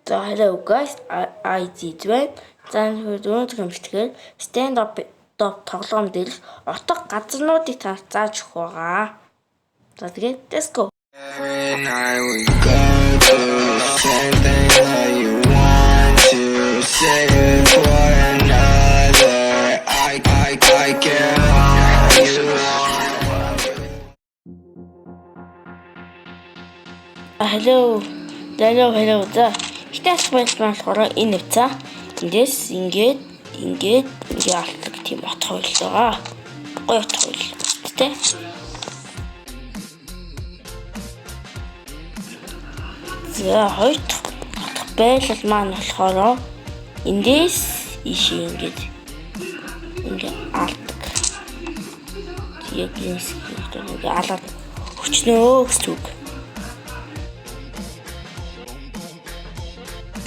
So hello guys, I did well. Зан өнөөдрийн битгэл stand up тоглоом дээр отго газарнуудыг зааж өгөх байгаа. За тэгээд let's go. Every night we go through the same thing that you want to say it for another. I can't hold you. Hello. За хитас болохоор энэ нвцаа эндээс ингээд алтлаг тийм от хойл байгаа. Гоё от хойл тэ. За хоёр дахь байлал маань болохоор эндээс ишээ ингээд алдаг. Яг энэ ингээд алаад өчнөө гэсэн үг.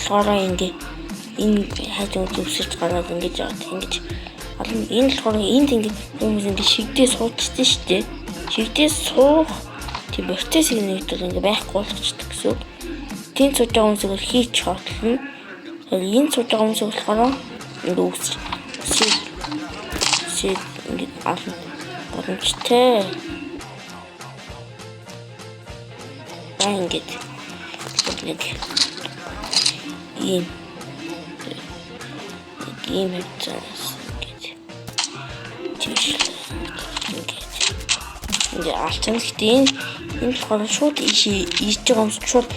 болохоор ингээд энэ хайж үзүүлж гараад ингэж яваад ингэж олон энэ болохоор энд ингээд хүмүүс ингээд шигдээ суучдээ штэ. Шигдээ суух тийм процесс нэгдэл ингээд байхгүй болгочдөг гэсэн үг. Тэн сууж байгаа хүмүүсийг хийж хотлно. Энэ сууж байгаа хүмүүс болохоор ингээд үсээ ингээд олон боломжтой. Ингээд ийм хэвчээс ингээд алчсан гэхдээ энэ болохоор шууд ийж байгаа юм шууд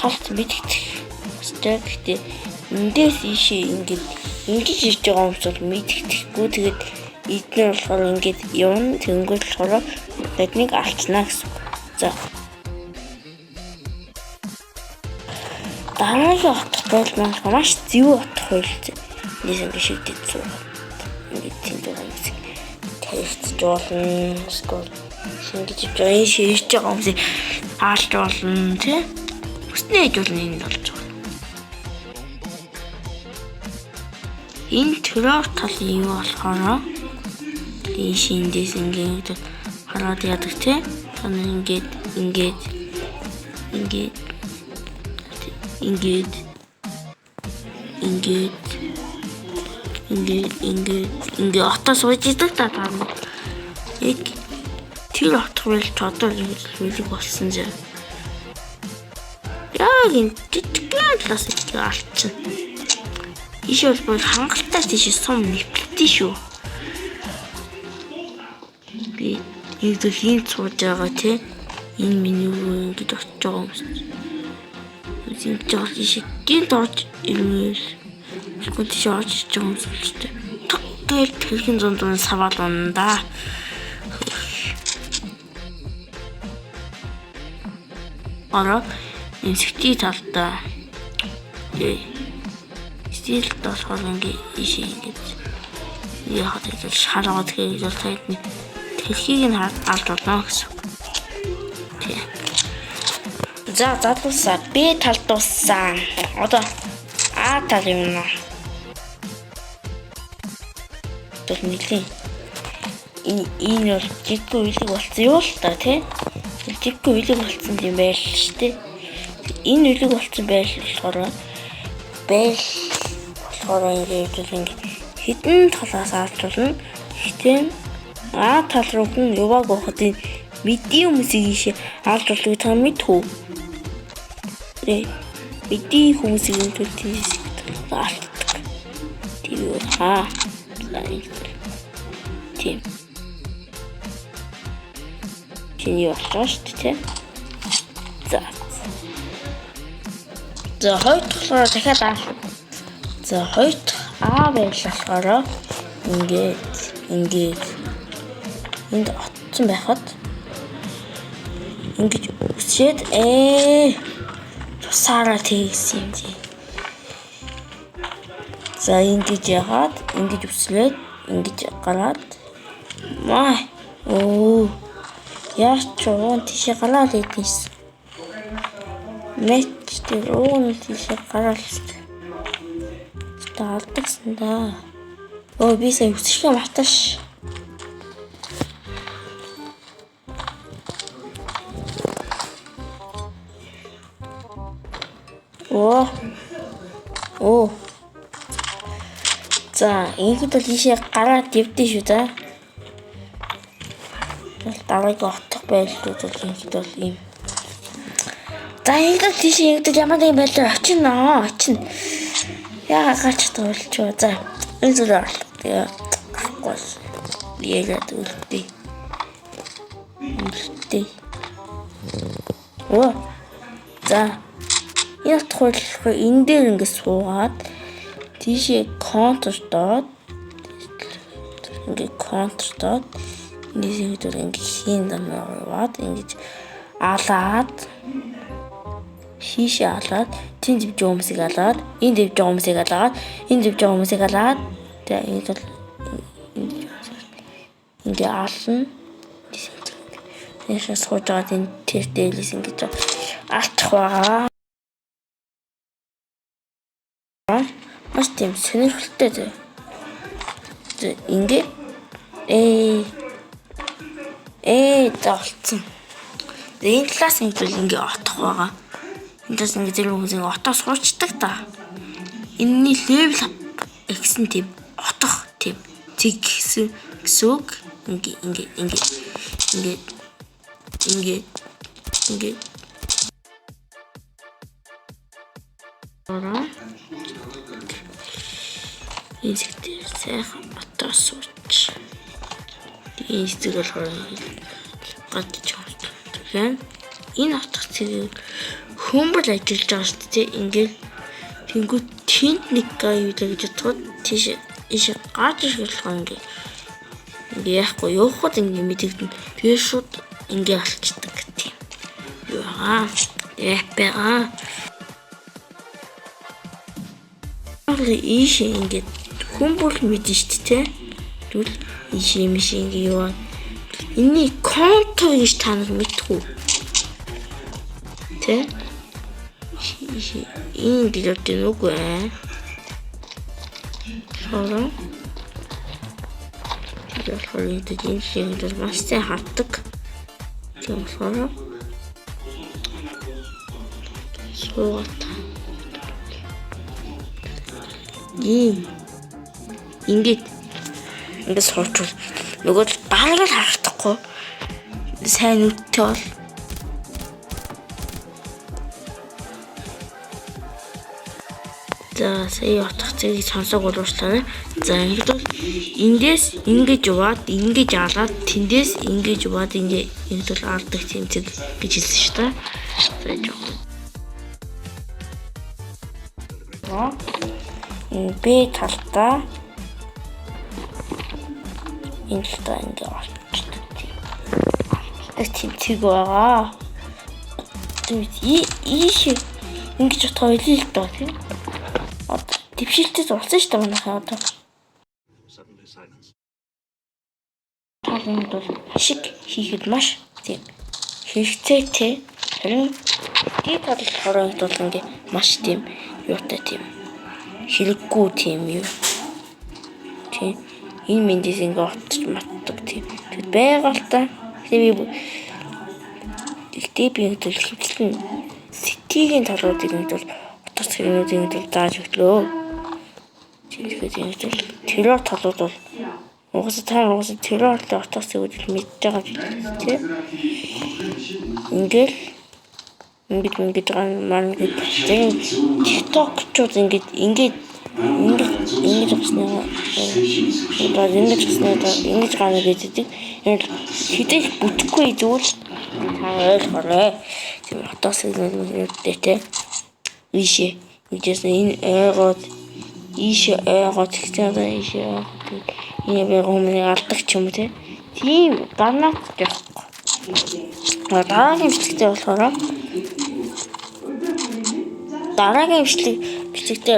халт мэдгэх хэвчээ гэхдээ эндээс ийшээ ингээд ингэж ийж байгаа юм бол мэдгэхгүй тэгээд эдгээр болохоор ингээд явна тэнгуэл болохоор биднийг алчнаа гэсэн. За дараагийн отох бойл маань маш зөв отох бойл. Ингээд шигдэж зүү. Ингээд тэнд байгаа юм. Тэст жуулна. Скол шингэж жоо шийдэж байгаа юм. Хаалж болно тий. Хүснээ жуулна энэ болж байгаа. Энэ төрөөр талын юу болохоор энэ шиндээс ингээд хараад яадаг тий. Таны ингээд отос уйждаг та тань. Яг тэр отох байл тодор хэлэг болсон зэ. Яг энэ жижигхэн талаас их алчин. Иш бол хангалттай тийш сум нэвтэлтэй шүү. Би нэг хийн сууж байгаа тий. Энэ миний юу ингэж очиж байгаа юм бэ? Үзэн жоо шиг гинт орж ирмээр. Тэгвэл тийш орж иж байгаа юм шүү дээ. Тэгэл тэрхэн зундун саваад унда. Араа инсекти талдаа. Стил болохоор ингээд ишээ ингээд яах вэ? Шараад тэгээд тайдны тэрхийг нь алж болно гэсэн. Тий. За задлуулсаа B тал дууссан. Одоо А тал юм наа. Тэг нэлийн энэ бол жиггүй үлэг болсон юу л та тий. Жиггүй үлэг болсон юм байл шүү дээ. Энэ үлэг болсон байл болохоор ингээд хитэн талаас авчулна. Хитэн А тал руу хүн явааг байхад энэ мэдээ хүмүүсийг ийшээ авч болдог та мэдхүү. Мэдээ хүмүүсийн төлөвлөж алддаг. Тийм хаа. Тийм. Чиний болчихсон шүү дээ. За хоёр дахь дахиад аа. За хоёр дахь А байлахаараа ингээд энд отсон байхад ингэж үсээд тусаараа тэгсэн юм ਜੀ. За ингэж яагаад ингэж үслээд ингэж гараад яач чон тийш гараад идэнс. Мэт тэр уун тийш гараад таалдагсан да. Би сая үсэх юм аташ. Оо. За, ингээд бол ийшээ гараад явдээ шүү да. Дараагийн отох байлууд бол ингээд бол ийм. За, ингээд тийшээ ингээд ямар нэг байлаа очино. Яагаад гарч тавилчаа. За, энэ зүйл орлоо. Тэгээ ахгүй. Яагаад үлдээ. Оо. За. Энэ тохиолдолд энэ дээр ингээд суугаад тийшээ контр доод ингээд нийсэд ингээд хийн дамжаад ингээд алаад шишээ алаад тэн дэвж хүмүүсийг алаад энэ дэвж хүмүүсийг алаад энэ дэвж хүмүүсийг алаад тэгээ ингээд бол ингээд ална яшаа сууж байгаа энэ тэр дээлээс ингээд алчих байгаа. Маш тийм сонирхолтой дээ. Ингээд заалцсан. Энэ талаас ингээд отох байгаа. Энэ талаас ингээд зэрэг хүмүүс ингээд отоо суучдаг та. Энэний левел гэсэн тийм отох тийм цэг гэсэн үг. Ингээд ороо инсектээр сайхан отоо сууч. Энэ зүйл гадж байгаа. Энэ отох цэгийг хүмбэл ажиллаж байгаа шүү дээ. Ингээд тэнгуү тэнд нэг гай юу гэж бодоход тийш гарч ирэх болохоор ингээд яахгүй явахд ингээд мэдэгдэн. Тэгээ шууд ингээд алчдаг тийм. Яа. Япаа. Ийш ингээд хүмбэл мэдэн шүү дээ. Тэгвэл ийш ингээд юу. Энийний контур гэж та нар мэдгүй. Тэ? Энэ гэдэг нь үгүй ээ. Шороо. Тэгээд хөрөйд энэ шиг л маш сайн хатдаг. Тийм шороо. Суугаад. Ингээд суучвал нөгөө бараг л харагдахгүй. Сайн үттэй бол. За сая отох цэгийг сонсог боловчлаа. За ингээд бол эндээс ингэж яваад ингэж алаад тэндээс ингэж яваад ингэж бол алдаг тийм цэг гэж хэлсэн шүү дээ. За жоо. Би талдаа энэ талдаа ингэ олчдаг тийм цэг байгаа. Ийш ингэж утгаа хэлээ л доо тийм. Дэвшилтэд болсон шүү дээ манайхаа одоо. Талын бол шиг хийхэд маш тийм хэрэгцээтэй. Харин die талд хороод бол ингээ маш тийм юутай тийм хэрэггүй тийм юу. Тийм энэ мэндээс ингээ отч матдаг тийм. Тэг байгальтай. Тэгтээ би энэ төл хөвлөн сэтигийн талуудыг нь бол утас хэрэгнүүдийг нь зааж өглөө. Тэгэхээр энэ төл тэрор талууд бол угаасаа тэрор утас хэрэгнүүдийг мэдж байгаа тийм. Ингээд маань тэгээд TikTok-чууд ингэж гарна гэдэг. Энэ хэдэж бүтэхгүй зүйл та ойлгоорой. Тийм утас хэрэгнүүдтэй тийм. Ийшээ ингэж энэ ойгоод ийшээ ойгоод тэгтээ энэ бэгомны алдаг ч юм уу тийм гарнаад явахгүй. Дараагийн бичлэгтээ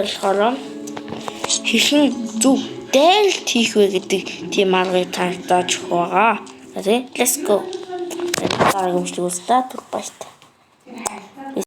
болохоор хэрхэн зөв дайлт хийх вэ гэдэг тийм аргыг тааж өгөх байгаа. Let's go. Дараагийн бичлэг устдаа баярлалаа.